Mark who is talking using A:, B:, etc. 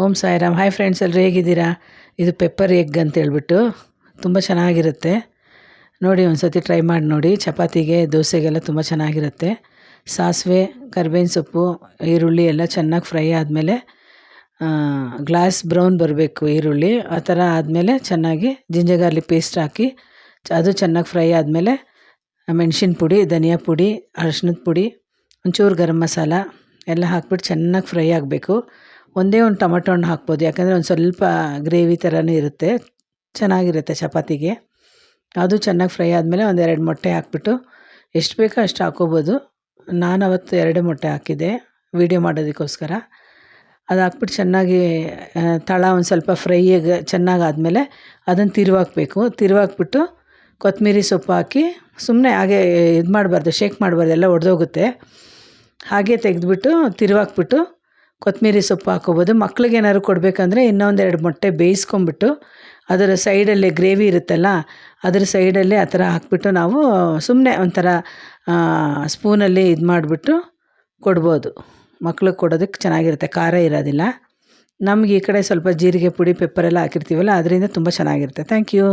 A: ಓಂ Sairam. Hi friends, ಎಲ್ಲರೂ ಹೇಗಿದ್ದೀರಾ? ಇದು ಪೆಪ್ಪರ್ ಎಗ್ ಅಂತ ಹೇಳ್ಬಿಟ್ಟು ತುಂಬ ಚೆನ್ನಾಗಿರುತ್ತೆ. ನೋಡಿ, ಒಂದು ಸತಿ ಟ್ರೈ ಮಾಡಿ ನೋಡಿ. ಚಪಾತಿಗೆ, ದೋಸೆಗೆಲ್ಲ ತುಂಬ ಚೆನ್ನಾಗಿರುತ್ತೆ. ಸಾಸಿವೆ, ಕರಿಬೇವಿನ ಸೊಪ್ಪು, ಈರುಳ್ಳಿ ಎಲ್ಲ ಚೆನ್ನಾಗಿ ಫ್ರೈ ಆದಮೇಲೆ ಗ್ಲಾಸ್ ಬ್ರೌನ್ ಬರಬೇಕು ಈರುಳ್ಳಿ. ಆ ಥರ ಆದಮೇಲೆ ಚೆನ್ನಾಗಿ ಜಿಂಜರ್ ಗಾರ್ಲಿಕ್ ಪೇಸ್ಟ್ ಹಾಕಿ ಅದು ಚೆನ್ನಾಗಿ ಫ್ರೈ ಆದಮೇಲೆ ಮೆಣಸಿನ ಪುಡಿ, ಧನಿಯಾ ಪುಡಿ, ಅರಶಿನದ ಪುಡಿ, ಒಂಚೂರು ಗರಂ ಮಸಾಲ ಎಲ್ಲ ಹಾಕ್ಬಿಟ್ಟು ಚೆನ್ನಾಗಿ ಫ್ರೈ ಆಗಬೇಕು. ಒಂದೇ ಒಂದು ಟೊಮೆಟೊ ಹಣ್ಣು ಹಾಕ್ಬೋದು, ಯಾಕಂದರೆ ಒಂದು ಸ್ವಲ್ಪ ಗ್ರೇವಿ ಥರನೇ ಇರುತ್ತೆ, ಚೆನ್ನಾಗಿರುತ್ತೆ ಚಪಾತಿಗೆ. ಅದು ಚೆನ್ನಾಗಿ ಫ್ರೈ ಆದಮೇಲೆ ಒಂದು 2 ಮೊಟ್ಟೆ ಹಾಕ್ಬಿಟ್ಟು, ಎಷ್ಟು ಬೇಕೋ ಅಷ್ಟು ಹಾಕ್ಕೋಬೋದು. ನಾನು ಅವತ್ತು 2 ಮೊಟ್ಟೆ ಹಾಕಿದ್ದೆ ವೀಡಿಯೋ ಮಾಡೋದಕ್ಕೋಸ್ಕರ. ಅದು ಹಾಕ್ಬಿಟ್ಟು ಚೆನ್ನಾಗಿ ತಳ ಒಂದು ಸ್ವಲ್ಪ ಫ್ರೈಯಾಗಿ ಚೆನ್ನಾಗಾದಮೇಲೆ ಅದನ್ನು ತಿರುವಾಕಬೇಕು. ತಿರುವಾಕ್ಬಿಟ್ಟು ಕೊತ್ತಂಬರಿ ಸೊಪ್ಪು ಹಾಕಿ ಸುಮ್ಮನೆ ಹಾಗೆ ಇದು ಮಾಡಬಾರ್ದು, ಶೇಕ್ ಮಾಡಬಾರ್ದು, ಎಲ್ಲ ಒಡೆದೋಗುತ್ತೆ. ಹಾಗೆ ತೆಗೆದ್ಬಿಟ್ಟು ತಿರುವಾಕ್ಬಿಟ್ಟು ಕೊತ್ತಂಬರಿ ಸೊಪ್ಪು ಹಾಕ್ಕೋಬೋದು. ಮಕ್ಳಿಗೇನಾದ್ರು ಕೊಡಬೇಕಂದ್ರೆ ಇನ್ನೊಂದು 2 ಮೊಟ್ಟೆ ಬೇಯಿಸ್ಕೊಂಬಿಟ್ಟು ಅದರ ಸೈಡಲ್ಲಿ ಗ್ರೇವಿ ಇರುತ್ತಲ್ಲ, ಅದರ ಸೈಡಲ್ಲಿ ಆ ಥರ ಹಾಕ್ಬಿಟ್ಟು ನಾವು ಸುಮ್ಮನೆ ಒಂಥರ ಸ್ಪೂನಲ್ಲಿ ಇದು ಮಾಡಿಬಿಟ್ಟು ಕೊಡ್ಬೋದು. ಮಕ್ಳಿಗೆ ಕೊಡೋದಕ್ಕೆ ಚೆನ್ನಾಗಿರುತ್ತೆ, ಖಾರ ಇರೋದಿಲ್ಲ. ನಮ್ಗೆ ಈ ಕಡೆ ಸ್ವಲ್ಪ ಜೀರಿಗೆ ಪುಡಿ, ಪೆಪ್ಪರೆಲ್ಲ ಹಾಕಿರ್ತೀವಲ್ಲ, ಅದರಿಂದ ತುಂಬ ಚೆನ್ನಾಗಿರುತ್ತೆ. Thank you.